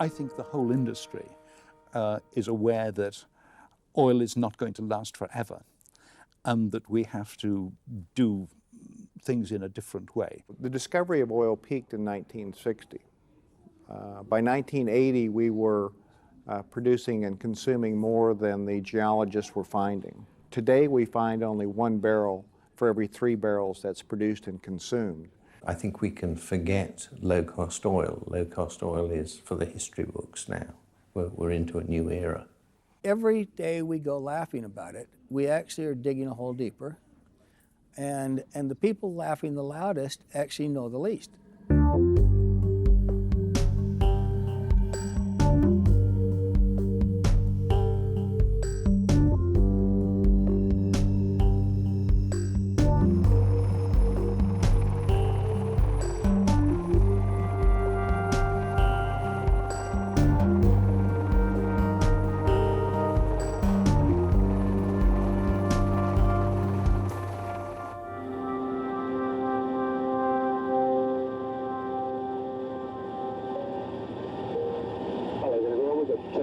I think the whole industry is aware that oil is not going to last forever and that we have to do things in a different way. The discovery of oil peaked in 1960. By 1980, we were producing and consuming more than the geologists were finding. Today, we find only 1 barrel for every 3 barrels that's produced and consumed. I think we can forget low-cost oil. Low-cost oil is for the history books now. We're into a new era. Every day we go laughing about it, we actually are digging a hole deeper, and the people laughing the loudest actually know the least.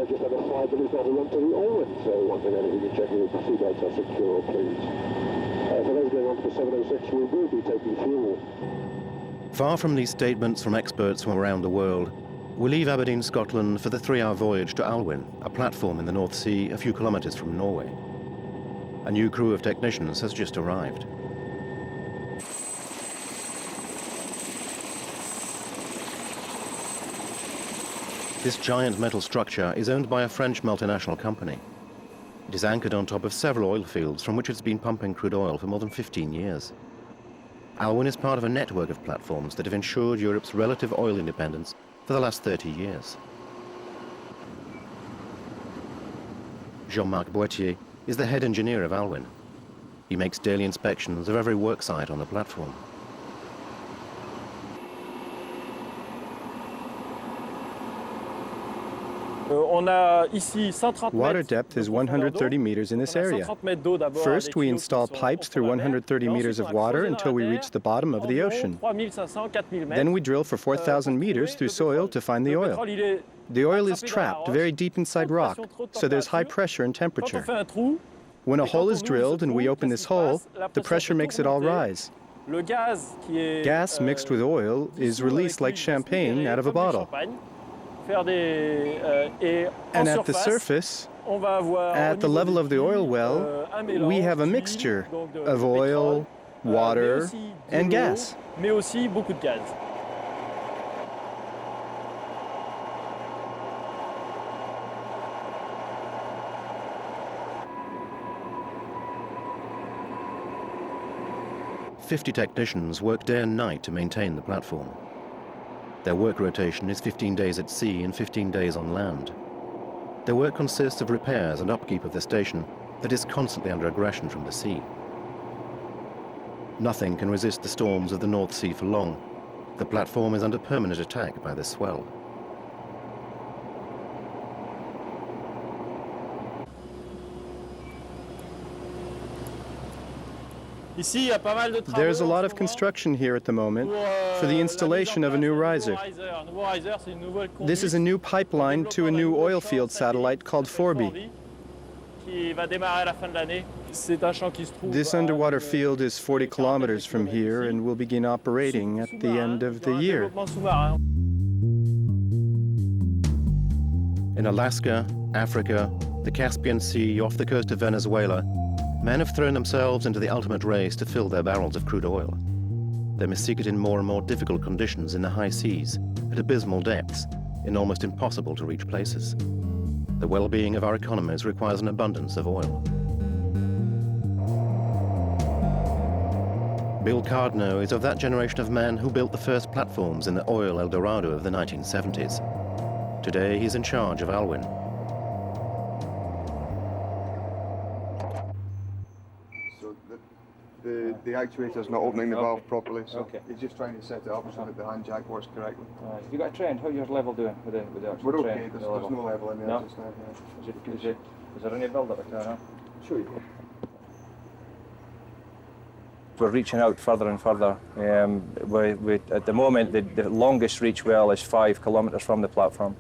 Just over 5 minutes on the run to the Alwyn. So once again, if you can check the seatbelts are secure, please. For those going on to the 706, we will be taking fuel. Far from these statements from experts from around the world, we leave Aberdeen, Scotland for the 3-hour voyage to Alwyn, a platform in the North Sea a few kilometres from Norway. A new crew of technicians has just arrived. This giant metal structure is owned by a French multinational company. It is anchored on top of several oil fields from which it's been pumping crude oil for more than 15 years. Alwyn is part of a network of platforms that have ensured Europe's relative oil independence for the last 30 years. Jean-Marc Boitier is the head engineer of Alwyn. He makes daily inspections of every work site on the platform. Water depth is 130 meters in this area. First, we install pipes through 130 meters of water until we reach the bottom of the ocean. Then we drill for 4,000 meters through soil to find the oil. The oil is trapped very deep inside rock, so there's high pressure and temperature. When a hole is drilled and we open this hole, the pressure makes it all rise. Gas mixed with oil is released like champagne out of a bottle. And at the surface, at the level of the oil well, we have a mixture of oil, water, and gas. "50 technicians work day and night to maintain the platform. Their work rotation is 15 days at sea and 15 days on land. Their work consists of repairs and upkeep of the station that is constantly under aggression from the sea. Nothing can resist the storms of the North Sea for long. The platform is under permanent attack by the swell. There's a lot of construction here at the moment for the installation of a new riser. This is a new pipeline to a new oil field satellite called Forby. This underwater field is 40 kilometers from here and will begin operating at the end of the year. In Alaska, Africa, the Caspian Sea, off the coast of Venezuela, men have thrown themselves into the ultimate race to fill their barrels of crude oil. They must seek it in more and more difficult conditions in the high seas, at abysmal depths, in almost impossible to reach places. The well-being of our economies requires an abundance of oil. Bill Cardno is of that generation of men who built the first platforms in the oil El Dorado of the 1970s. Today he's in charge of Alwyn. The actuator's not opening the valve properly, so he's just trying to set it up so that the hand jack works correctly. Have you got a trend? How's your level doing with the actual We're okay, trend? there's no level in there just now. Yeah. Is there any build-up at all? Sure you can. We're reaching out further and further. At the moment, the longest reach well is 5 kilometres from the platform.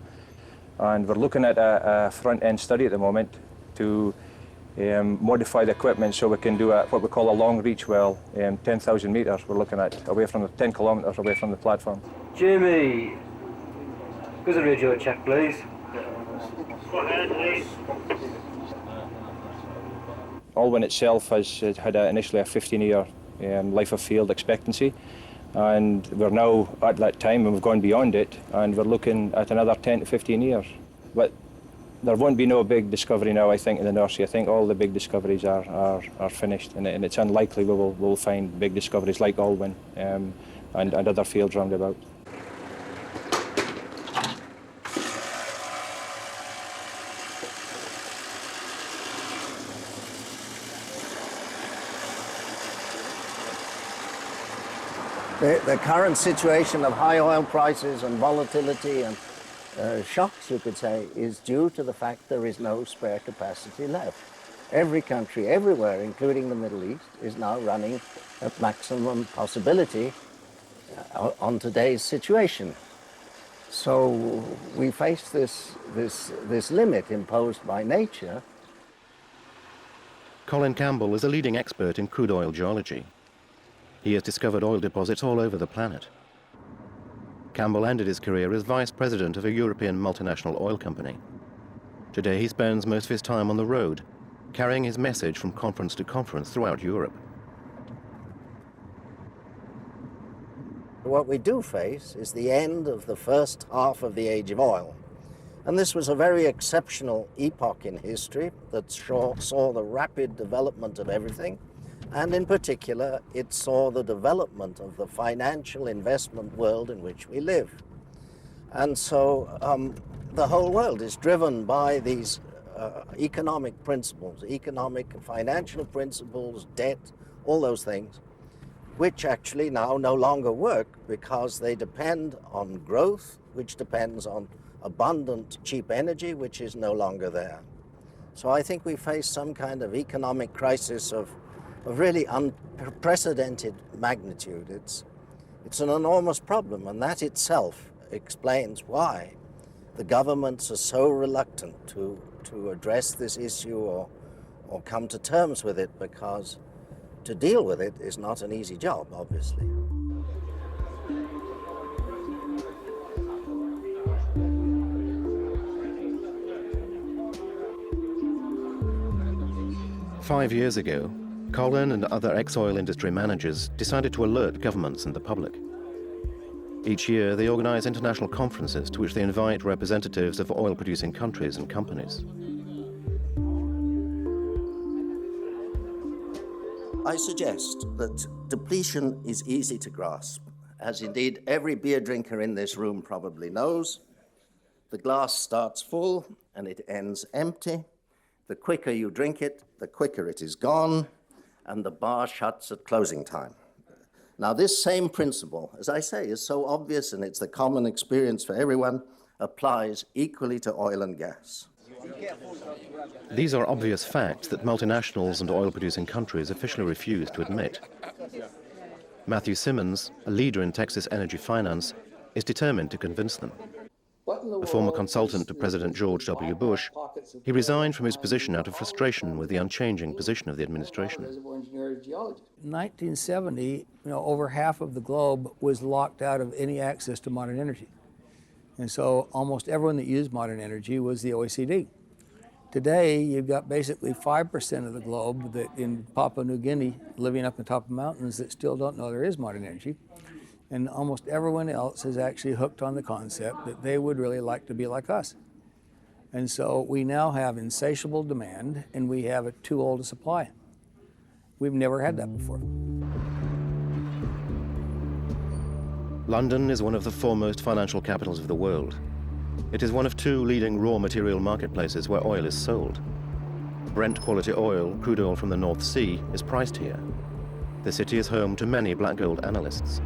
And we're looking at a front-end study at the moment to modify the equipment so we can do what we call a long reach well, 10,000 metres. We're looking at away from the 10 kilometres away from the platform. Jimmy, give us a radio check, please. Go ahead, please. Alwyn itself has had initially a 15-year life of field expectancy, and we're now at that time and we've gone beyond it, and we're looking at another 10 to 15 years. But there won't be no big discovery now, I think, in the North Sea. I think all the big discoveries are finished, and it's unlikely we'll find big discoveries like Alwyn and other fields round about. The current situation of high oil prices and volatility and shocks, you could say, is due to the fact there is no spare capacity left. Every country, everywhere, including the Middle East, is now running at maximum possibility on today's situation. So we face this limit imposed by nature. Colin Campbell is a leading expert in crude oil geology. He has discovered oil deposits all over the planet. Campbell ended his career as vice president of a European multinational oil company. Today he spends most of his time on the road, carrying his message from conference to conference throughout Europe. What we do face is the end of the first half of the age of oil. And this was a very exceptional epoch in history that saw the rapid development of everything. And in particular, it saw the development of the financial investment world in which we live. And so the whole world is driven by these economic principles, economic and financial principles, debt, all those things, which actually now no longer work because they depend on growth, which depends on abundant, cheap energy, which is no longer there. So I think we face some kind of economic crisis of really unprecedented magnitude. It's an enormous problem, and that itself explains why the governments are so reluctant to address this issue or come to terms with it, because to deal with it is not an easy job, obviously. Five years ago, Colin and other ex-oil industry managers decided to alert governments and the public. Each year, they organize international conferences to which they invite representatives of oil-producing countries and companies. I suggest that depletion is easy to grasp, as indeed every beer drinker in this room probably knows. The glass starts full and it ends empty. The quicker you drink it, the quicker it is gone, and the bar shuts at closing time. Now, this same principle, as I say, is so obvious, and it's the common experience for everyone, applies equally to oil and gas. These are obvious facts that multinationals and oil-producing countries officially refuse to admit. Matthew Simmons, a leader in Texas energy finance, is determined to convince them. A former consultant to President George W. Bush, he resigned from his position out of frustration with the unchanging position of the administration. In 1970, over half of the globe was locked out of any access to modern energy. And so almost everyone that used modern energy was the OECD. Today, you've got basically 5% of the globe that in Papua New Guinea, living up on top of mountains, that still don't know there is modern energy. And almost everyone else is actually hooked on the concept that they would really like to be like us. And so we now have insatiable demand, and we have it too old a supply. We've never had that before. London is one of the foremost financial capitals of the world. It is one of two leading raw material marketplaces where oil is sold. Brent quality oil, crude oil from the North Sea, is priced here. The city is home to many black gold analysts.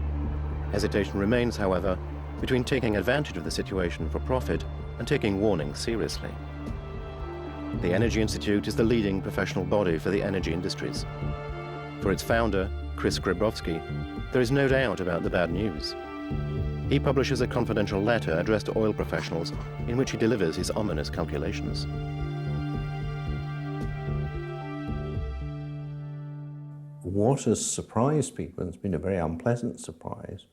Hesitation remains, however, between taking advantage of the situation for profit and taking warnings seriously. The Energy Institute is the leading professional body for the energy industries. For its founder, Chris Grabowski, there is no doubt about the bad news. He publishes a confidential letter addressed to oil professionals in which he delivers his ominous calculations. What has surprised people, and it's been a very unpleasant surprise,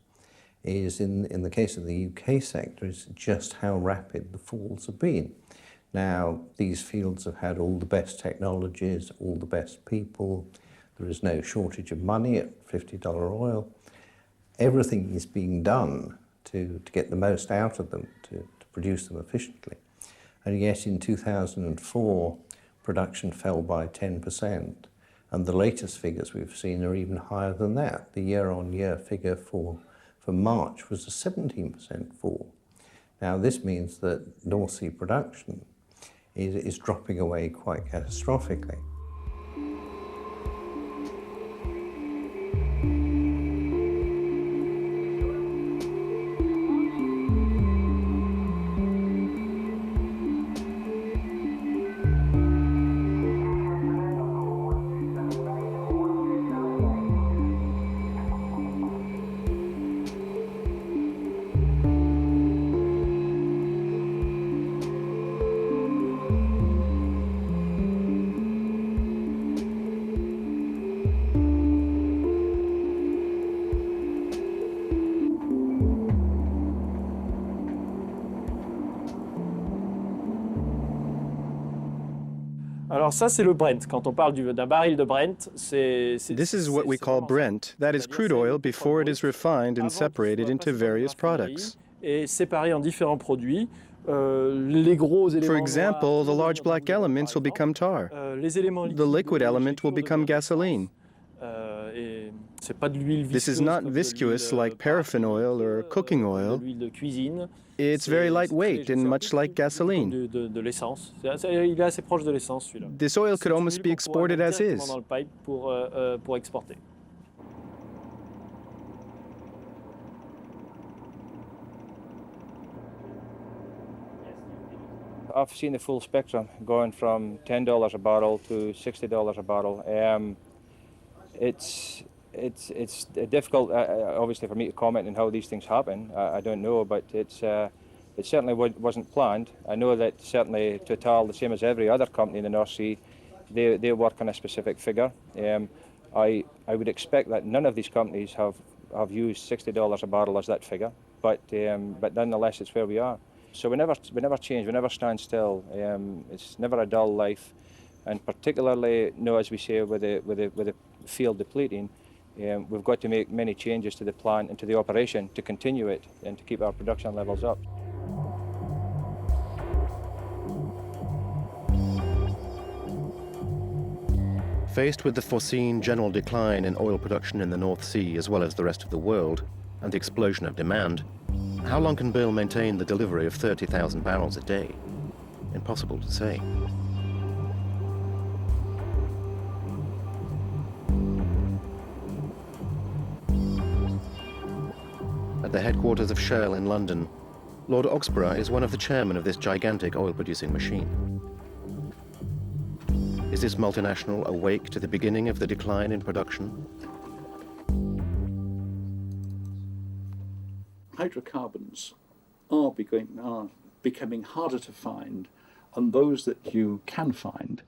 is in the case of the UK sector, is just how rapid the falls have been. Now, these fields have had all the best technologies, all the best people. There is no shortage of money at $50 oil. Everything is being done to get the most out of them, to produce them efficiently. And yet in 2004, production fell by 10%. And the latest figures we've seen are even higher than that. The year-on-year figure for March was a 17% fall. Now, this means that North Sea production is dropping away quite catastrophically. Alors ça, c'est le Brent. Quand on parle d'un baril de Brent, This is what we call Brent. That is crude oil before it is refined and separated into various products. Et séparé en différents produits. Les gros éléments For example, the large black elements will become tar. The liquid element will become gasoline. Et c'est pas de l'huile visqueuse. This is not viscous like paraffin oil or cooking oil. L'huile de cuisine. It's very lightweight and much like gasoline. De l'essence. Il est assez proche de l'essence, celui-là. This oil could almost be exported as is. Dans le pipe pour exporter. I've seen the full spectrum going from $10 a barrel to $60 a barrel. It's difficult, obviously, for me to comment on how these things happen. I don't know, but it certainly wasn't planned. I know that certainly Total, the same as every other company in the North Sea, they work on a specific figure. I would expect that none of these companies have used $60 a barrel as that figure, but nonetheless, it's where we are. So we never change, we never stand still. It's never a dull life, and particularly, as we say, with the field depleting, we've got to make many changes to the plant and to the operation to continue it and to keep our production levels up. Faced with the foreseen general decline in oil production in the North Sea as well as the rest of the world, and the explosion of demand, how long can Bill maintain the delivery of 30,000 barrels a day? Impossible to say. At the headquarters of Shell in London, Lord Oxborough is one of the chairmen of this gigantic oil-producing machine. Is this multinational awake to the beginning of the decline in production? Hydrocarbons are becoming harder to find, and those that you can find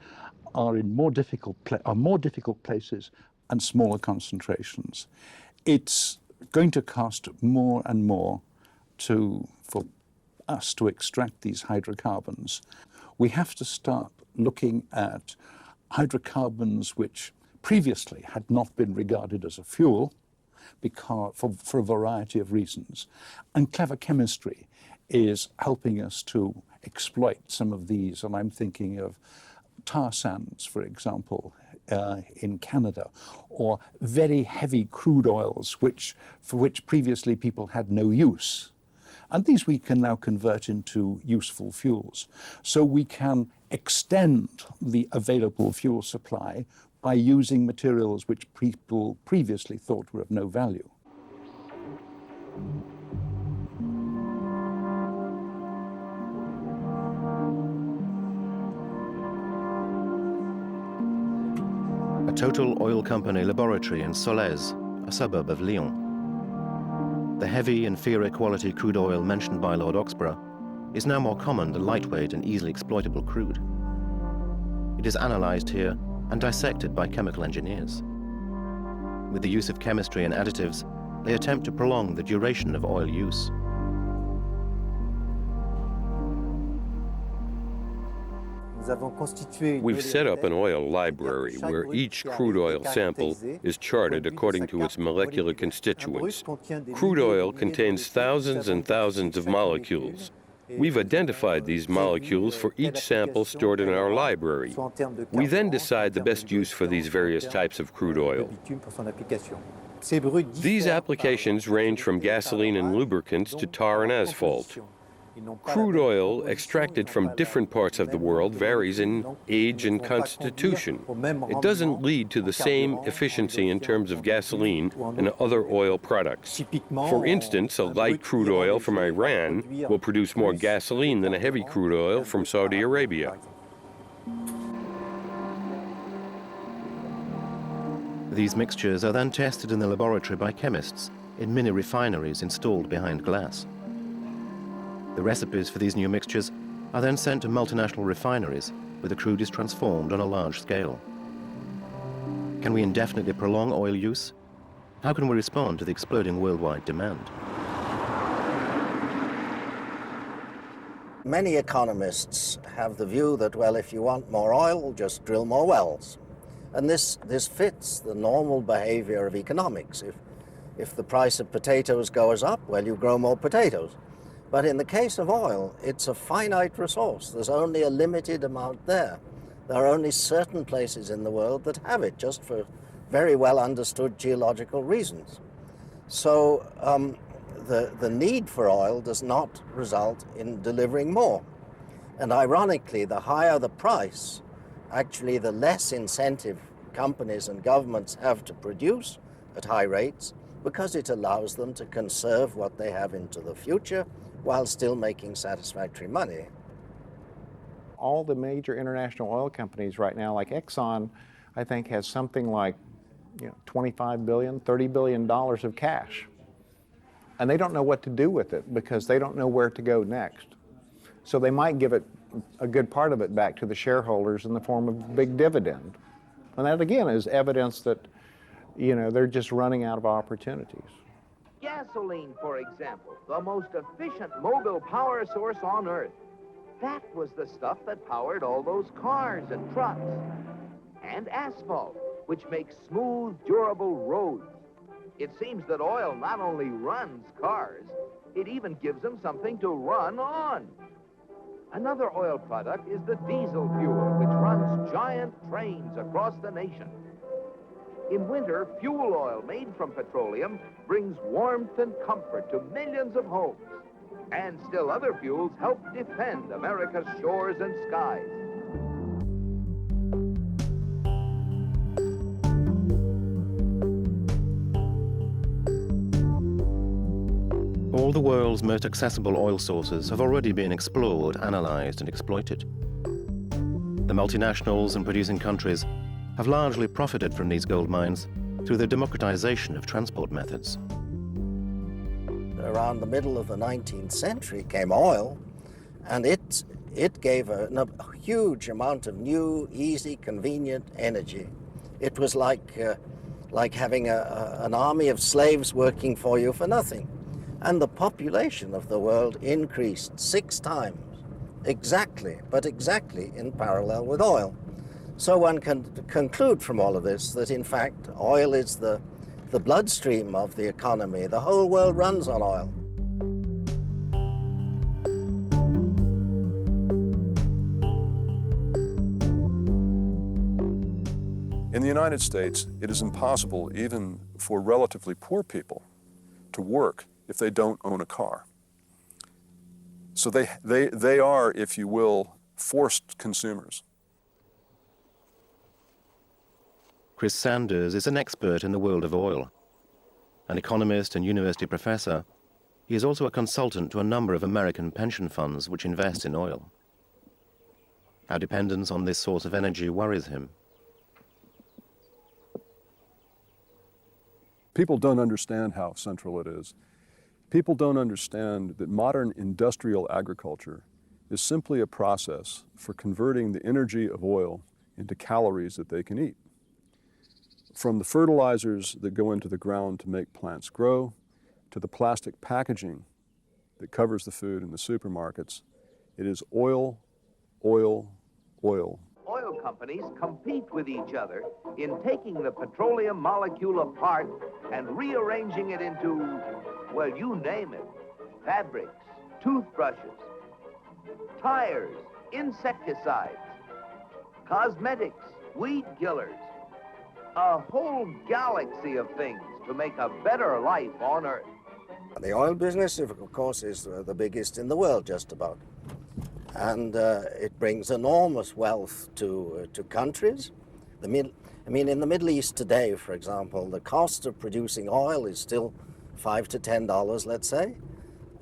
are in more difficult places and smaller concentrations. It's going to cost more and more for us to extract these hydrocarbons. We have to start looking at hydrocarbons which previously had not been regarded as a fuel for a variety of reasons. And clever chemistry is helping us to exploit some of these, and I'm thinking of tar sands, for example, in Canada, or very heavy crude oils for which previously people had no use. And these we can now convert into useful fuels. So we can extend the available fuel supply by using materials which people previously thought were of no value. A Total Oil Company laboratory in Solèze, a suburb of Lyon. The heavy, inferior quality crude oil mentioned by Lord Oxborough is now more common than lightweight and easily exploitable crude. It is analyzed here and dissected by chemical engineers. With the use of chemistry and additives, they attempt to prolong the duration of oil use. We've set up an oil library where each crude oil sample is charted according to its molecular constituents. Crude oil contains thousands and thousands of molecules. We've identified these molecules for each sample stored in our library. We then decide the best use for these various types of crude oil. These applications range from gasoline and lubricants to tar and asphalt. Crude oil extracted from different parts of the world varies in age and constitution. It doesn't lead to the same efficiency in terms of gasoline and other oil products. For instance, a light crude oil from Iran will produce more gasoline than a heavy crude oil from Saudi Arabia. These mixtures are then tested in the laboratory by chemists in mini refineries installed behind glass. The recipes for these new mixtures are then sent to multinational refineries where the crude is transformed on a large scale. Can we indefinitely prolong oil use? How can we respond to the exploding worldwide demand? Many economists have the view that, well, if you want more oil, just drill more wells. And this fits the normal behavior of economics. If the price of potatoes goes up, well, you grow more potatoes. But in the case of oil, it's a finite resource. There's only a limited amount there. There are only certain places in the world that have it, just for very well understood geological reasons. So the need for oil does not result in delivering more. And ironically, the higher the price, actually the less incentive companies and governments have to produce at high rates, because it allows them to conserve what they have into the future while still making satisfactory money. All the major international oil companies right now, like Exxon, I think has something like $25 billion, $30 billion of cash. And they don't know what to do with it because they don't know where to go next. So they might give it a good part of it back to the shareholders in the form of a big dividend. And that again is evidence that they're just running out of opportunities. Gasoline, for example, the most efficient mobile power source on Earth. That was the stuff that powered all those cars and trucks. And asphalt, which makes smooth, durable roads. It seems that oil not only runs cars, it even gives them something to run on. Another oil product is the diesel fuel, which runs giant trains across the nation. In winter, fuel oil made from petroleum brings warmth and comfort to millions of homes. And still other fuels help defend America's shores and skies. All the world's most accessible oil sources have already been explored, analyzed, and exploited. The multinationals and producing countries have largely profited from these gold mines through the democratization of transport methods. Around the middle of the 19th century came oil, and it gave a huge amount of new, easy, convenient energy. It was like having an army of slaves working for you for nothing. And the population of the world increased 6 times, exactly in parallel with oil. So one can conclude from all of this that, in fact, oil is the bloodstream of the economy. The whole world runs on oil. In the United States, it is impossible even for relatively poor people to work if they don't own a car. So they are, if you will, forced consumers. Chris Sanders is an expert in the world of oil. An economist and university professor, he is also a consultant to a number of American pension funds which invest in oil. Our dependence on this source of energy worries him. People don't understand how central it is. People don't understand that modern industrial agriculture is simply a process for converting the energy of oil into calories that they can eat. From the fertilizers that go into the ground to make plants grow, to the plastic packaging that covers the food in the supermarkets, it is oil, oil, oil. Oil companies compete with each other in taking the petroleum molecule apart and rearranging it into, well, you name it, fabrics, toothbrushes, tires, insecticides, cosmetics, weed killers, a whole galaxy of things to make a better life on Earth. The oil business, of course, is the biggest in the world, just about. And it brings enormous wealth to countries. In the Middle East today, for example, the cost of producing oil is still $5 to $10, let's say,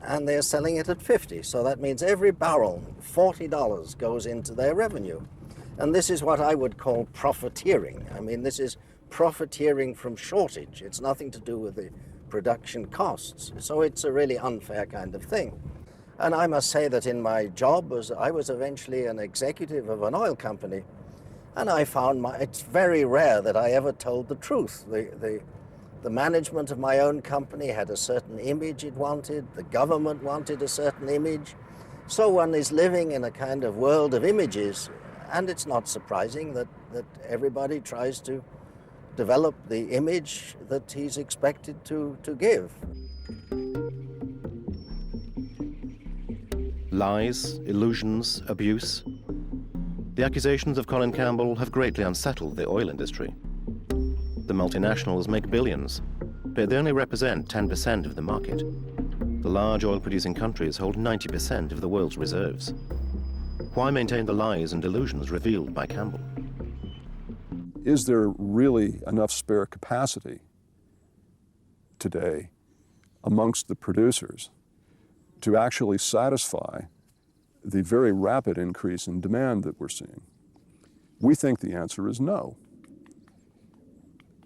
and they're selling it at $50. So that means every barrel, $40 goes into their revenue. And this is what I would call profiteering. I mean, this is profiteering from shortage. It's nothing to do with the production costs. So it's a really unfair kind of thing. And I must say that in my job, I was eventually an executive of an oil company, and I found it's very rare that I ever told the truth. The management of my own company had a certain image it wanted, the government wanted a certain image, so one is living in a kind of world of images, and it's not surprising that everybody tries to develop the image that he's expected to give. Lies, illusions, abuse. The accusations of Colin Campbell have greatly unsettled the oil industry. The multinationals make billions, but they only represent 10% of the market. The large oil-producing countries hold 90% of the world's reserves. Why maintain the lies and delusions revealed by Campbell? Is there really enough spare capacity today amongst the producers to actually satisfy the very rapid increase in demand that we're seeing? We think the answer is no.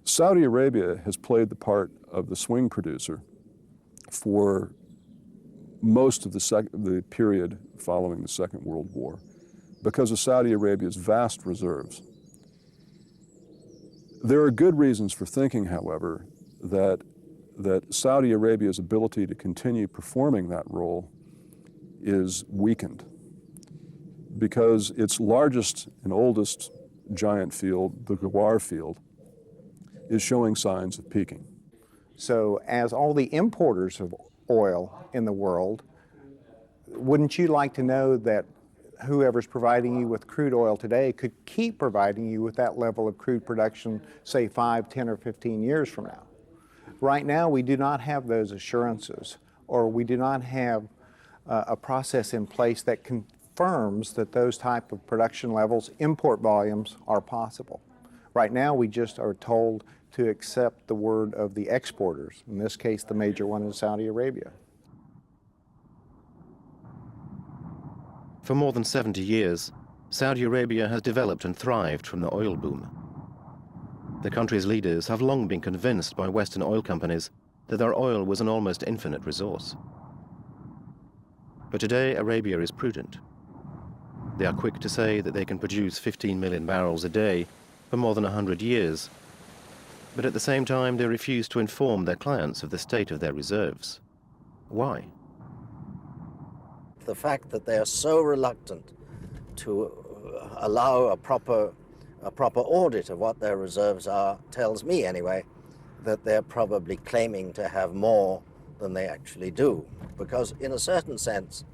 Saudi Arabia has played the part of the swing producer for most of the period following the Second World War because of Saudi Arabia's vast reserves. There are good reasons for thinking, however, that Saudi Arabia's ability to continue performing that role is weakened because its largest and oldest giant field, the Ghawar field, is showing signs of peaking. So as all the importers of oil in the world, wouldn't you like to know that whoever's providing you with crude oil today could keep providing you with that level of crude production, say 5, 10, or 15 years from now? Right now, we do not have those assurances, or we do not have a process in place that confirms that those type of production levels, import volumes, are possible. Right now, we just are told to accept the word of the exporters, in this case, the major one is Saudi Arabia. For more than 70 years, Saudi Arabia has developed and thrived from the oil boom. The country's leaders have long been convinced by Western oil companies that their oil was an almost infinite resource. But today, Arabia is prudent. They are quick to say that they can produce 15 million barrels a day for more than 100 years, but at the same time, they refuse to inform their clients of the state of their reserves. Why? The fact that they are so reluctant to allow a proper audit of what their reserves are tells me, anyway, that they're probably claiming to have more than they actually do. Because in a certain sense,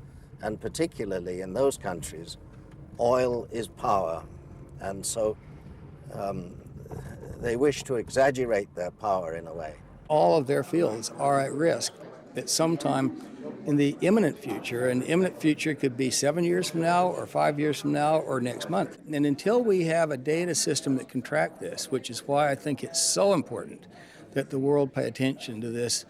and particularly in those countries, oil is power. And so they wish to exaggerate their power in a way. All of their fields are at risk at some time in the imminent future, and the imminent future could be 7 years from now or 5 years from now or next month. And until we have a data system that can track this, which is why I think it's so important that the world pay attention to this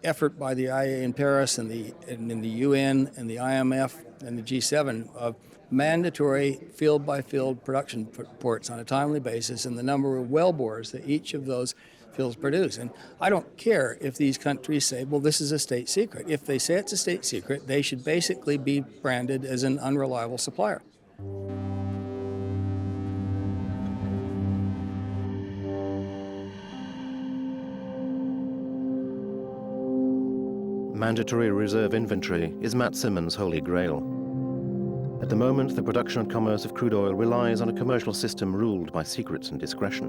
effort by the IEA in Paris and in the UN and the IMF and the G7 of mandatory field-by-field production reports on a timely basis and the number of well bores that each of those fields produce. And I don't care if these countries say, well, this is a state secret. If they say it's a state secret, they should basically be branded as an unreliable supplier. Mandatory reserve inventory is Matt Simmons' holy grail. At the moment, the production and commerce of crude oil relies on a commercial system ruled by secrets and discretion.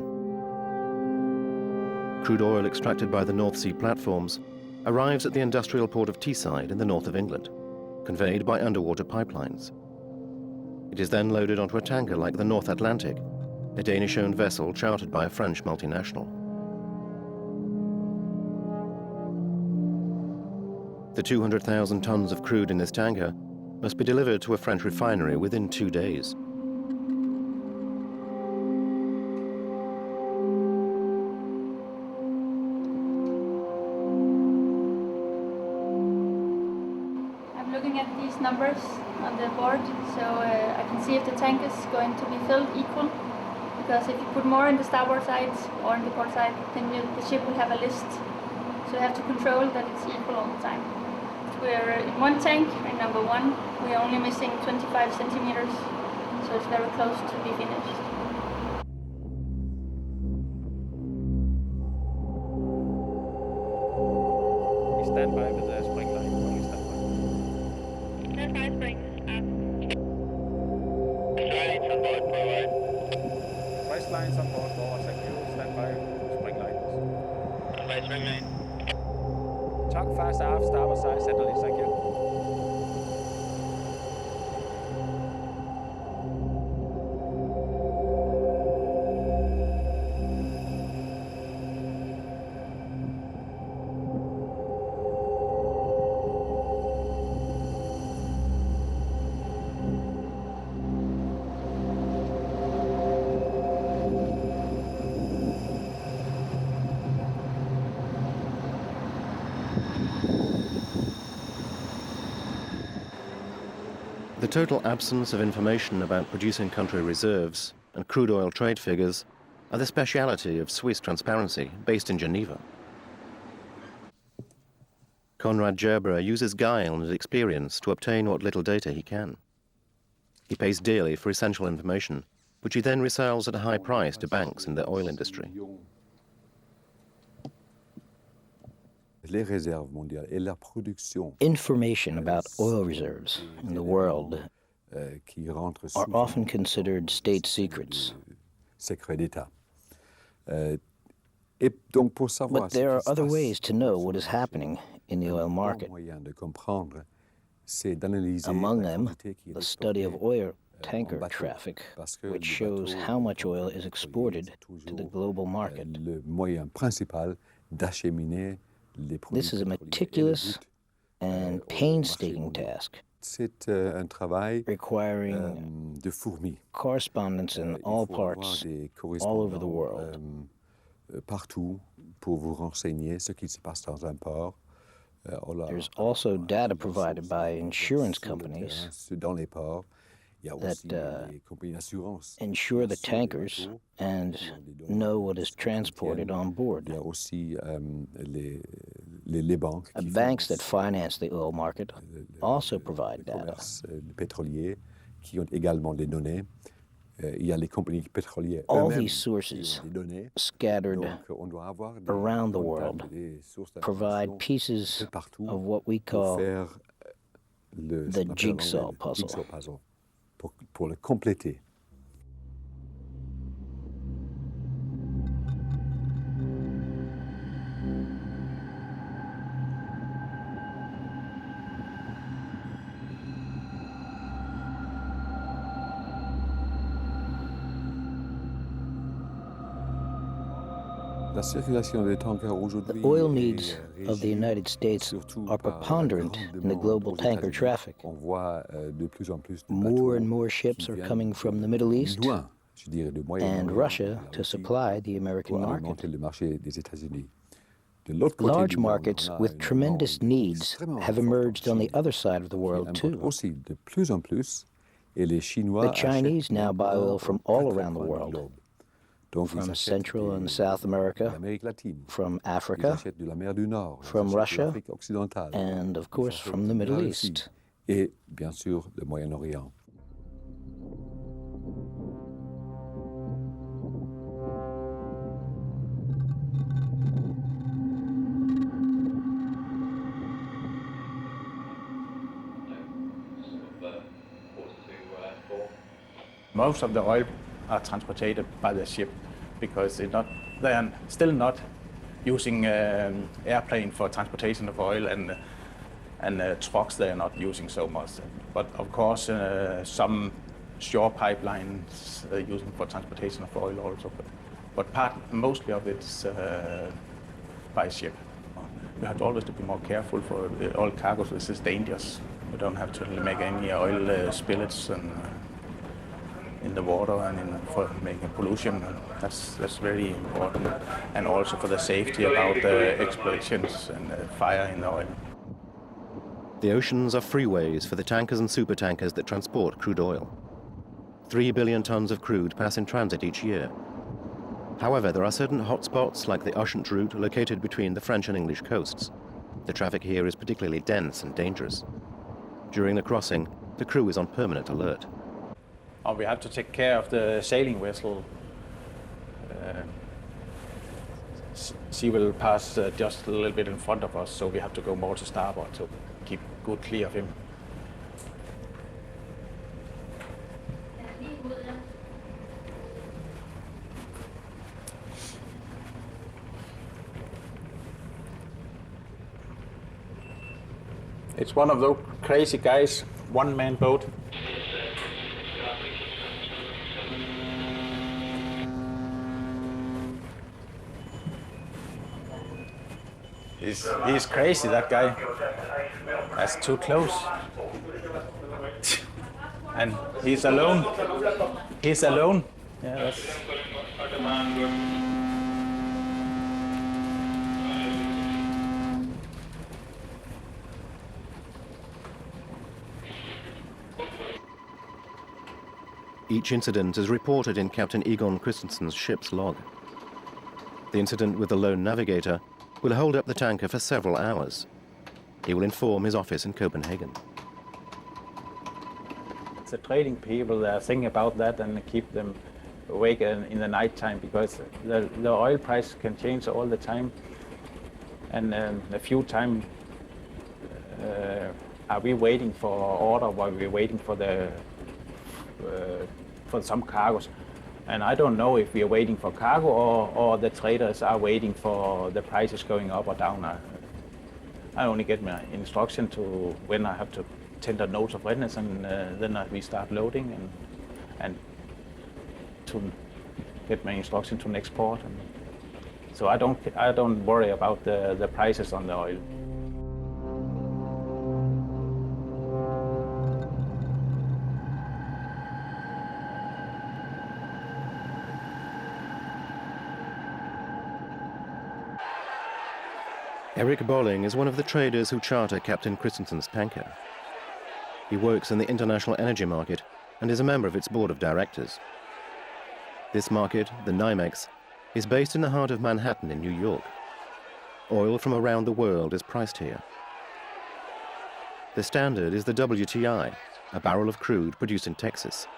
Crude oil extracted by the North Sea platforms arrives at the industrial port of Teesside in the north of England, conveyed by underwater pipelines. It is then loaded onto a tanker like the North Atlantic, a Danish-owned vessel chartered by a French multinational. The 200,000 tons of crude in this tanker must be delivered to a French refinery within 2 days. I'm looking at these numbers on the board, so I can see if the tank is going to be filled equal. Because if you put more in the starboard side or in the port side, then the ship will have a list. So you have to control that it's equal all the time. We're in one tank, in number one. We're only missing 25 centimeters, so it's very close to be finished. Stand by with the spring line. Only stand by. Stand by, spring. Lines on board, forward. Price lines on board, forward, thank you. Stand by, spring lines. Stand by, spring line. Talk fast aft, starboard side, settle in, thank you. The total absence of information about producing country reserves and crude oil trade figures are the speciality of Swiss Transparency, based in Geneva. Konrad Gerber uses guile and experience to obtain what little data he can. He pays dearly for essential information, which he then resells at a high price to banks in the oil industry. Information about oil reserves in the world are often considered state secrets. But there are other ways to know what is happening in the oil market. Among them, the study of oil tanker traffic, which shows how much oil is exported to the global market. This is a meticulous and painstaking task, requiring correspondence in all parts, all over the world. There's also data provided by insurance companies that insure the tankers and know what is transported on board. Banks that finance the oil market also provide data. All these sources, scattered around the world, provide pieces of what we call the jigsaw puzzle. Pour le compléter. The oil needs of the United States are preponderant in the global tanker traffic. More and more ships are coming from the Middle East and Russia to supply the American market. Large markets with tremendous needs have emerged on the other side of the world too. The Chinese now buy oil from all around the world. from Central and South America, from Africa, from Russia, and of course from the Middle East. Et bien sûr le Moyen-Orient. Most of the oil are transported by the ship because they are still not using airplane for transportation of oil, and trucks they are not using so much. But of course some shore pipelines are using for transportation of oil also. But mostly of it's by ship. We have always to be more careful for oil cargoes. This is dangerous. We don't have to make any oil spillages in the water and for making pollution. That's very important. And also for the safety about explosions and fire in the oil. The oceans are freeways for the tankers and supertankers that transport crude oil. 3 billion tons of crude pass in transit each year. However, there are certain hotspots like the Ushant route located between the French and English coasts. The traffic here is particularly dense and dangerous. During the crossing, the crew is on permanent alert. We have to take care of the sailing vessel. She will pass just a little bit in front of us, so we have to go more to starboard to keep good clear of him. It's one of those crazy guys, one-man boat. He's crazy, that guy. That's too close. And he's alone. He's alone. Yeah, that's... Each incident is reported in Captain Egon Christensen's ship's log. The incident with the lone navigator will hold up the tanker for several hours. He will inform his office in Copenhagen. The trading people are thinking about that and keep them awake in the night time because the oil price can change all the time. And a few times are we waiting for order while we're waiting for some cargoes. And I don't know if we are waiting for cargo or the traders are waiting for the prices going up or down. I only get my instruction to when I have to tender notes of readiness, and then we start loading and to get my instruction to next port. And so I don't worry about the prices on the oil. Erik Bolling is one of the traders who charter Captain Christensen's tanker. He works in the international energy market and is a member of its board of directors. This market, the NYMEX, is based in the heart of Manhattan in New York. Oil from around the world is priced here. The standard is the WTI, a barrel of crude produced in Texas.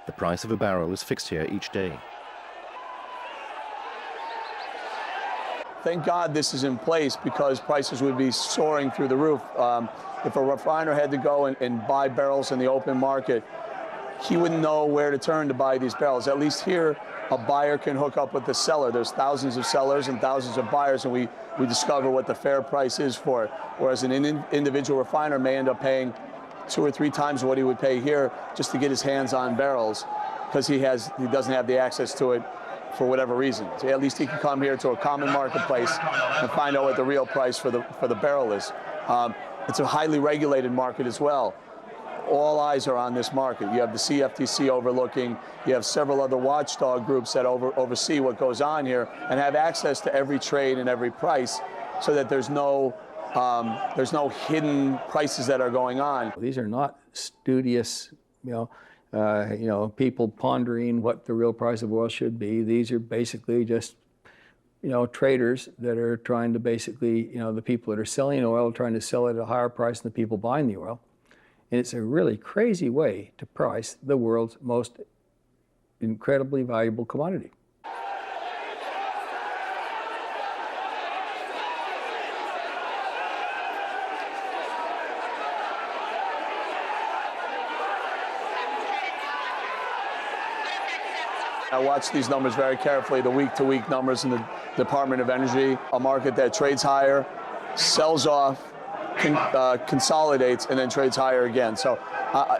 The price of a barrel is fixed here each day. Thank God this is in place because prices would be soaring through the roof. If a refiner had to go and buy barrels in the open market, he wouldn't know where to turn to buy these barrels. At least here, a buyer can hook up with the seller. There's thousands of sellers and thousands of buyers, and we discover what the fair price is for it. Whereas an individual refiner may end up paying 2 or 3 times what he would pay here just to get his hands on barrels because he doesn't have the access to it for whatever reason. So at least he can come here to a common marketplace and find out what the real price for the barrel is. It's a highly regulated market as well. All eyes are on this market. You have the CFTC overlooking. You have several other watchdog groups that oversee what goes on here and have access to every trade and every price, so that there's no hidden prices that are going on. These are not studious, You know, people pondering what the real price of oil should be. These are basically just, you know, traders that are trying to basically, you know, the people that are selling oil trying to sell it at a higher price than the people buying the oil. And it's a really crazy way to price the world's most incredibly valuable commodity. I watch these numbers very carefully, the week-to-week numbers in the Department of Energy, a market that trades higher, sells off, consolidates, and then trades higher again. So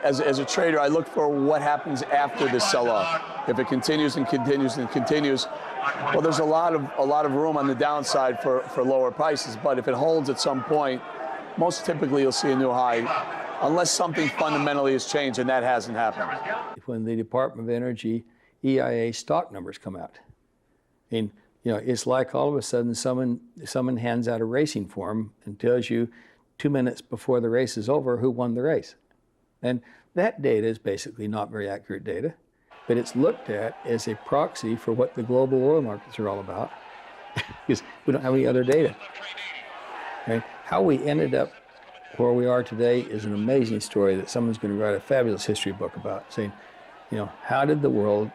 as a trader, I look for what happens after this sell-off. If it continues and continues and continues, well, there's a lot of room on the downside for lower prices. But if it holds at some point, most typically you'll see a new high, unless something fundamentally has changed, and that hasn't happened. When the Department of Energy EIA stock numbers come out, and you know, it's like all of a sudden someone hands out a racing form and tells you 2 minutes before the race is over who won the race. And that data is basically not very accurate data, but it's looked at as a proxy for what the global oil markets are all about, because we don't have any other data. Okay? How we ended up where we are today is an amazing story that someone's going to write a fabulous history book about, saying, you know, how did the world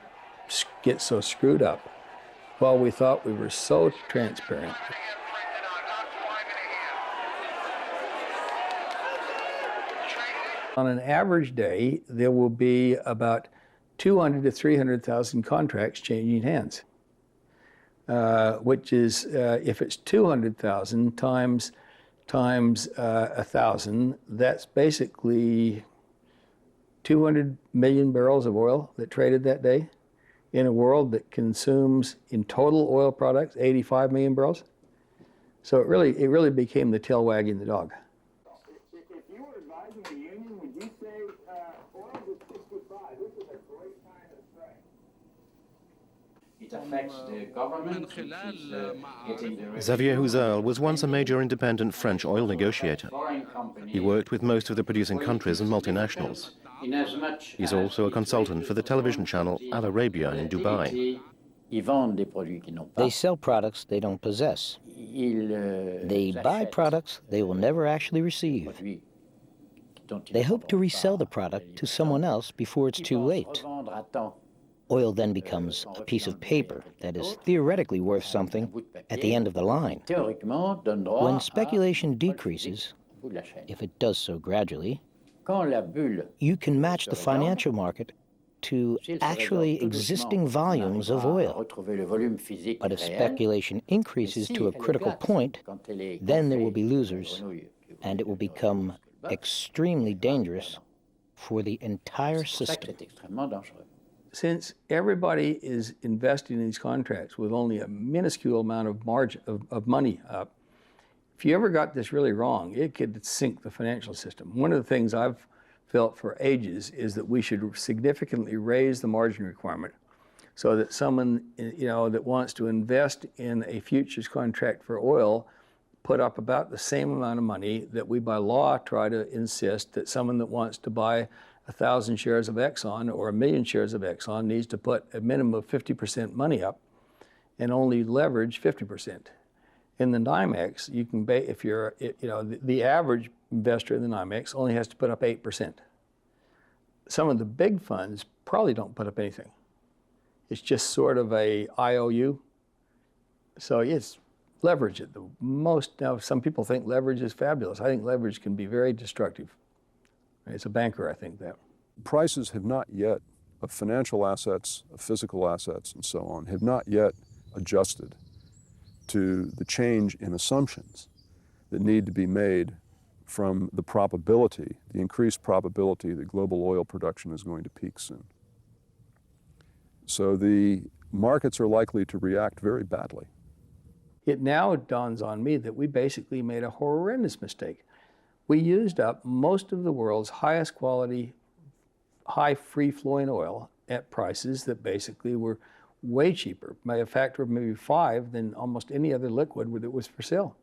get so screwed up? Well, we thought we were so transparent. On an average day, there will be about 200 to 300,000 contracts changing hands, which is, if it's 200,000 times 1,000, that's basically 200 million barrels of oil that traded that day in a world that consumes in total oil products 85 million barrels. So it really became the tail wagging the dog. If you were advising the union, would you say oil was 65? This is a great time to strike. It affects the government, which is getting the Xavier Houzel was once a major independent French oil negotiator. He worked with most of the producing countries and multinationals. He's also a consultant for the television channel Al Arabia in Dubai. They sell products they don't possess. They buy products they will never actually receive. They hope to resell the product to someone else before it's too late. Oil then becomes a piece of paper that is theoretically worth something at the end of the line. When speculation decreases, if it does so gradually, you can match the financial market to actually existing volumes of oil. But if speculation increases to a critical point, then there will be losers, and it will become extremely dangerous for the entire system. Since everybody is investing in these contracts with only a minuscule amount of margin of money up, if you ever got this really wrong, it could sink the financial system. One of the things I've felt for ages is that we should significantly raise the margin requirement so that someone, you know, that wants to invest in a futures contract for oil put up about the same amount of money that we by law try to insist that someone that wants to buy 1,000 shares of Exxon or 1,000,000 shares of Exxon needs to put a minimum of 50% money up and only leverage 50%. In the NYMEX, you can, if you're, you know, the average investor in the NYMEX only has to put up 8%. Some of the big funds probably don't put up anything. It's just sort of a IOU. So it's leverage at the most. Now, some people think leverage is fabulous. I think leverage can be very destructive. As a banker, I think that. Prices have not yet, of financial assets, of physical assets, and so on, have not yet adjusted to the change in assumptions that need to be made from the probability, the increased probability that global oil production is going to peak soon. So the markets are likely to react very badly. It now dawns on me that we basically made a horrendous mistake. We used up most of the world's highest quality, high free-flowing oil at prices that basically were way cheaper, by a factor of maybe 5 than almost any other liquid that was for sale.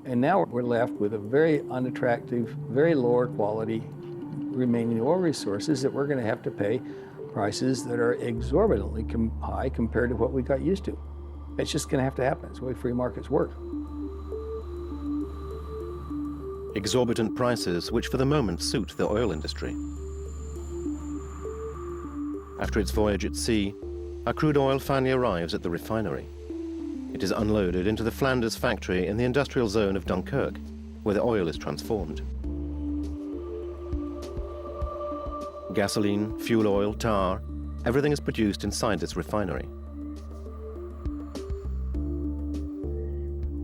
And now we're left with a very unattractive, very lower quality remaining oil resources that we're going to have to pay prices that are exorbitantly high compared to what we got used to. It's just going to have to happen. It's the way free markets work. Exorbitant prices which for the moment suit the oil industry. After its voyage at sea, our crude oil finally arrives at the refinery. It is unloaded into the Flanders factory in the industrial zone of Dunkirk, where the oil is transformed. Gasoline, fuel oil, tar, everything is produced inside this refinery.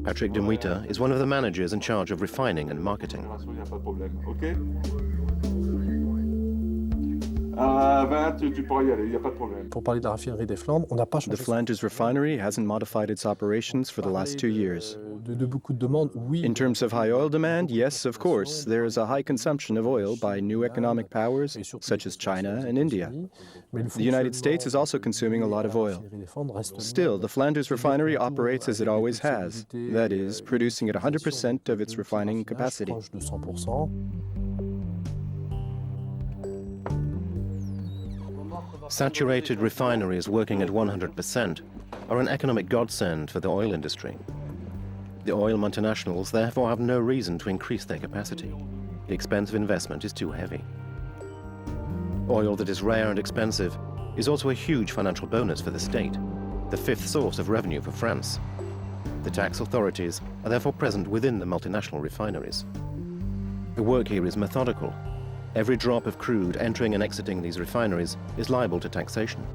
Patrick Demuita is one of the managers in charge of refining and marketing. The Flanders refinery hasn't modified its operations for the last 2 years. In terms of high oil demand, yes, of course, there is a high consumption of oil by new economic powers such as China and India. The United States is also consuming a lot of oil. Still, the Flanders refinery operates as it always has, that is, producing at 100% of its refining capacity. Saturated refineries working at 100% are an economic godsend for the oil industry. The oil multinationals therefore have no reason to increase their capacity. The expense of investment is too heavy. Oil that is rare and expensive is also a huge financial bonus for the state, the fifth source of revenue for France. The tax authorities are therefore present within the multinational refineries. The work here is methodical. Every drop of crude entering and exiting these refineries is liable to taxation,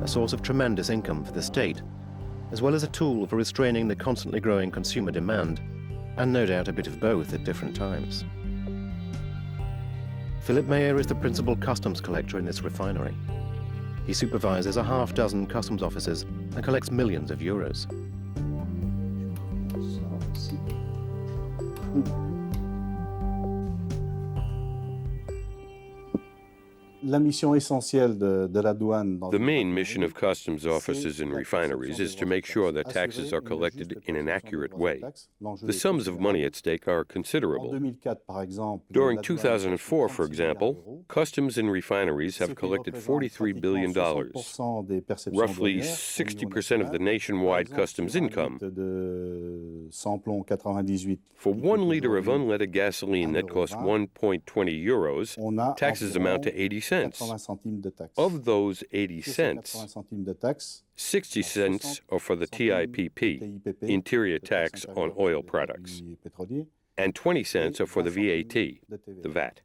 a source of tremendous income for the state, as well as a tool for restraining the constantly growing consumer demand, and no doubt a bit of both at different times. Philip Mayer is the principal customs collector in this refinery. He supervises a half-dozen customs officers and collects millions of euros. The main mission of customs officers in refineries is to make sure that taxes are collected in an accurate way. The sums of money at stake are considerable. During 2004, for example, customs in refineries have collected $43 billion, roughly 60% of the nationwide customs income. For 1 liter of unleaded gasoline that costs 1.20 euros, taxes amount to 80 cents. Of those 80 cents, 60 cents are for the TIPP, Interior Tax on Oil Products, and 20 cents are for the VAT, the VAT.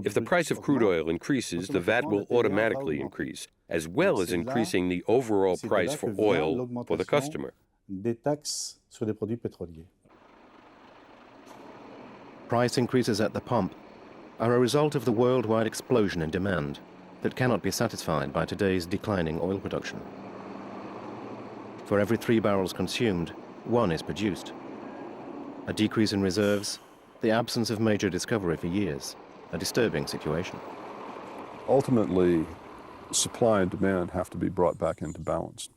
If the price of crude oil increases, the VAT will automatically increase, as well as increasing the overall price for oil for the customer. Price increases at the pump are a result of the worldwide explosion in demand that cannot be satisfied by today's declining oil production. For every 3 barrels consumed, 1 is produced. A decrease in reserves, the absence of major discovery for years, a disturbing situation. Ultimately, supply and demand have to be brought back into balance.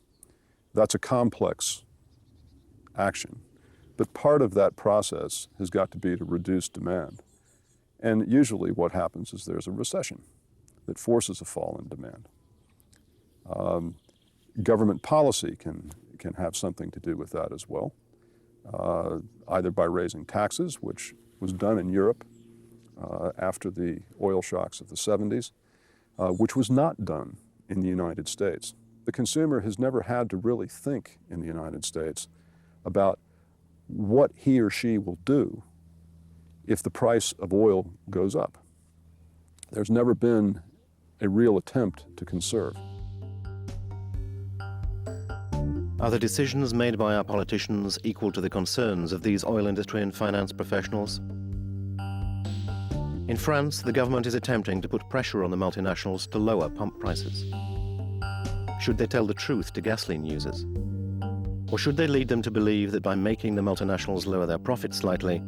That's a complex action, but part of that process has got to be to reduce demand. And usually what happens is there's a recession that forces a fall in demand. Government policy can have something to do with that as well, either by raising taxes, which was done in Europe after the oil shocks of the 70s, which was not done in the United States. The consumer has never had to really think in the United States about what he or she will do if the price of oil goes up. There's never been a real attempt to conserve. Are the decisions made by our politicians equal to the concerns of these oil industry and finance professionals? In France, the government is attempting to put pressure on the multinationals to lower pump prices. Should they tell the truth to gasoline users? Or should they lead them to believe that by making the multinationals lower their profits slightly,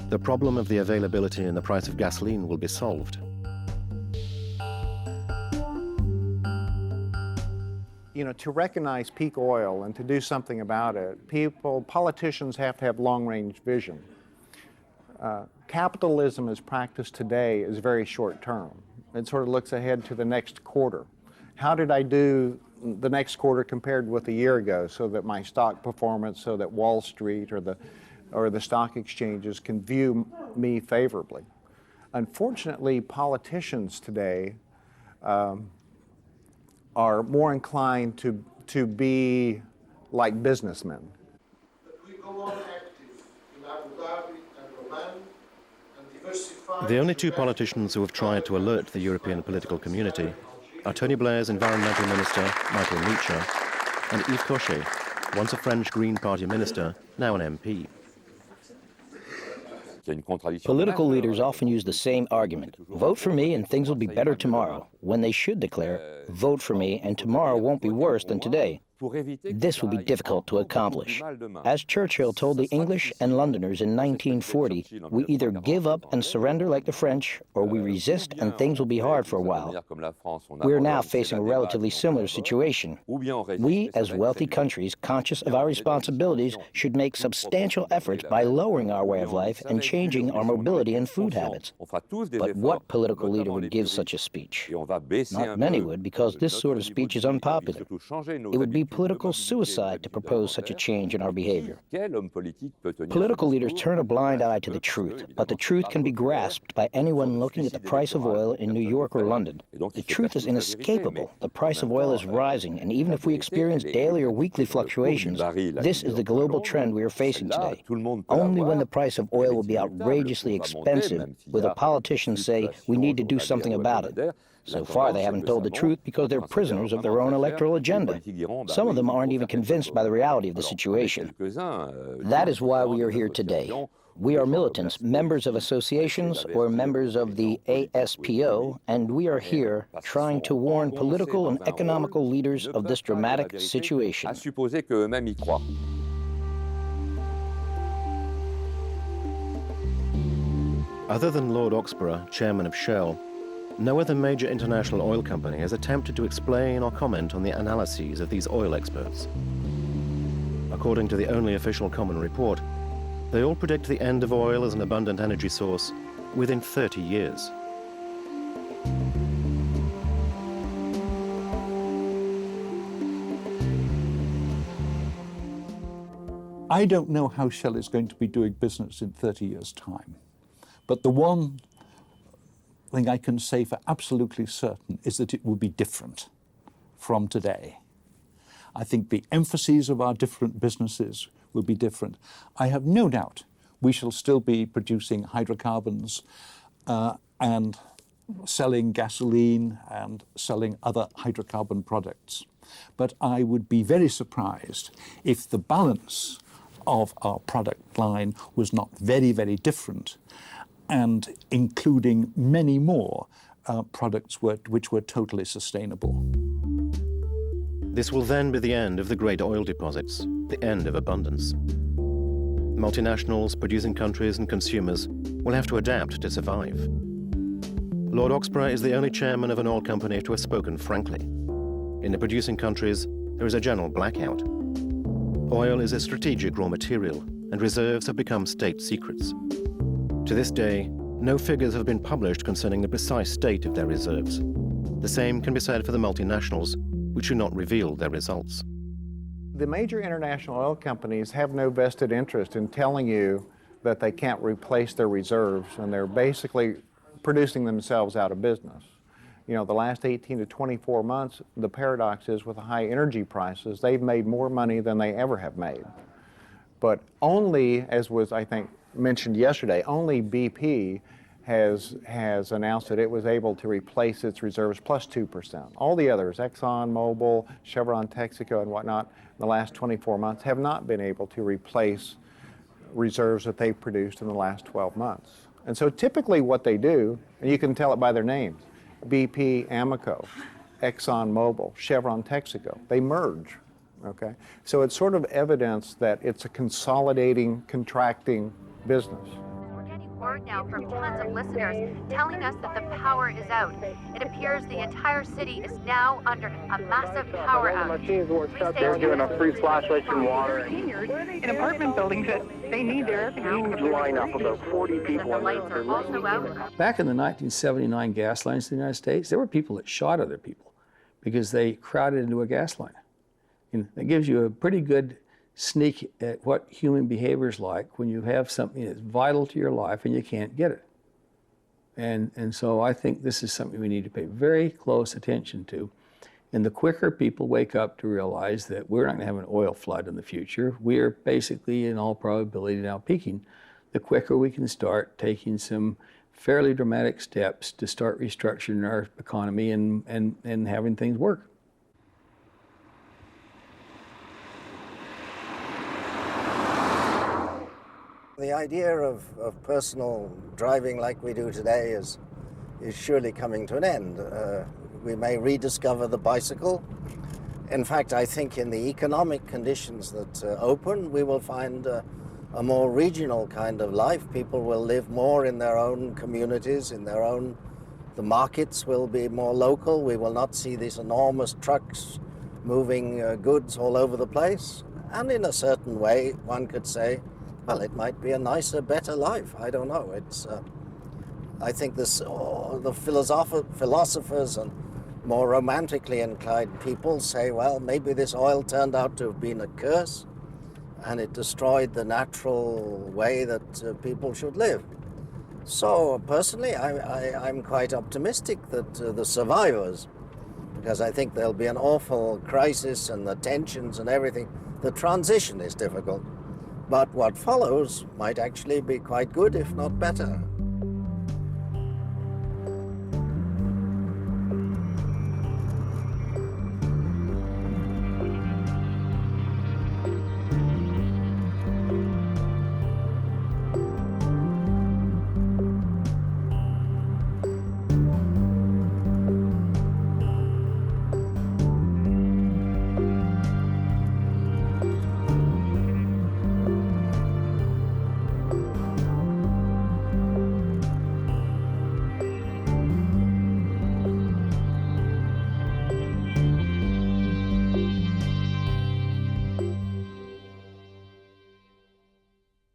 the problem of the availability and the price of gasoline will be solved? You know, to recognize peak oil and to do something about it, politicians have to have long-range vision. capitalism as practiced today is very short term. It sort of looks ahead to the next quarter. How did I do the next quarter compared with a year ago, so that my stock performance, so that Wall Street or the stock exchanges can view me favorably? Unfortunately, politicians today are more inclined to be like businessmen. The only two politicians who have tried to alert the European political community are Tony Blair's Environmental Minister, Michael Meacher, and Yves Cochet, once a French Green Party minister, now an MP. Political leaders often use the same argument: vote for me and things will be better tomorrow, when they should declare, vote for me and tomorrow won't be worse than today. This will be difficult to accomplish. As Churchill told the English and Londoners in 1940, we either give up and surrender like the French, or we resist and things will be hard for a while. We are now facing a relatively similar situation. We, as wealthy countries conscious of our responsibilities, should make substantial efforts by lowering our way of life and changing our mobility and food habits. But what political leader would give such a speech? Not many would, because this sort of speech is unpopular. It would be political suicide to propose such a change in our behavior. Political leaders turn a blind eye to the truth, but the truth can be grasped by anyone looking at the price of oil in New York or London. The truth is inescapable. The price of oil is rising, and even if we experience daily or weekly fluctuations, this is the global trend we are facing today. Only when the price of oil will be outrageously expensive will the politicians say we need to do something about it. So far, they haven't told the truth because they're prisoners of their own electoral agenda. Some of them aren't even convinced by the reality of the situation. That is why we are here today. We are militants, members of associations or members of the ASPO, and we are here trying to warn political and economical leaders of this dramatic situation. Other than Lord Oxborough, chairman of Shell, no other major international oil company has attempted to explain or comment on the analyses of these oil experts. According to the only official common report, they all predict the end of oil as an abundant energy source within 30 years. I don't know how Shell is going to be doing business in 30 years' time, but the one thing I can say for absolutely certain is that it will be different from today. I think the emphases of our different businesses will be different. I have no doubt we shall still be producing hydrocarbons and selling gasoline and selling other hydrocarbon products. But I would be very surprised if the balance of our product line was not very, very different, and including many more products which were totally sustainable. This will then be the end of the great oil deposits, the end of abundance. Multinationals, producing countries and consumers will have to adapt to survive. Lord Oxborough is the only chairman of an oil company to have spoken frankly. In the producing countries, there is a general blackout. Oil is a strategic raw material, and reserves have become state secrets. To this day, no figures have been published concerning the precise state of their reserves. The same can be said for the multinationals, which do not reveal their results. The major international oil companies have no vested interest in telling you that they can't replace their reserves, and they're basically producing themselves out of business. You know, the last 18 to 24 months, the paradox is with the high energy prices, they've made more money than they ever have made. But only, as was, I think, mentioned yesterday, only BP has announced that it was able to replace its reserves plus 2%. All the others, Exxon, Mobil, Chevron, Texaco, and whatnot, in the last 24 months have not been able to replace reserves that they've produced in the last 12 months. And so typically what they do, and you can tell it by their names, BP, Amoco, Exxon, Mobil, Chevron, Texaco, they merge. Okay? So it's sort of evidence that it's a consolidating, contracting business. word now from tons of listeners telling us that the power is out. It appears the entire city is now under a massive power outage. They're giving us free flashlights and water. In apartment buildings that they need their air conditioning. Huge lineup, about 40 people. The lights are also out. Back in the 1979 gas lines in the United States, there were people that shot other people because they crowded into a gas line. And that gives you a pretty good sneak at what human behavior is like when you have something that's vital to your life and you can't get it. And so I think this is something we need to pay very close attention to. And the quicker people wake up to realize that we're not going to have an oil flood in the future, we are basically in all probability now peaking, the quicker we can start taking some fairly dramatic steps to start restructuring our economy and having things work. The idea of personal driving like we do today is surely coming to an end. We may rediscover the bicycle. In fact, I think in the economic conditions that open, we will find a more regional kind of life. People will live more in their own communities, the markets will be more local. We will not see these enormous trucks moving goods all over the place. And in a certain way, one could say, well, it might be a nicer, better life. I don't know. I think the philosophers and more romantically inclined people say, well, maybe this oil turned out to have been a curse and it destroyed the natural way that people should live. So personally, I'm quite optimistic that the survivors, because I think there'll be an awful crisis and the tensions and everything, the transition is difficult. But what follows might actually be quite good, if not better.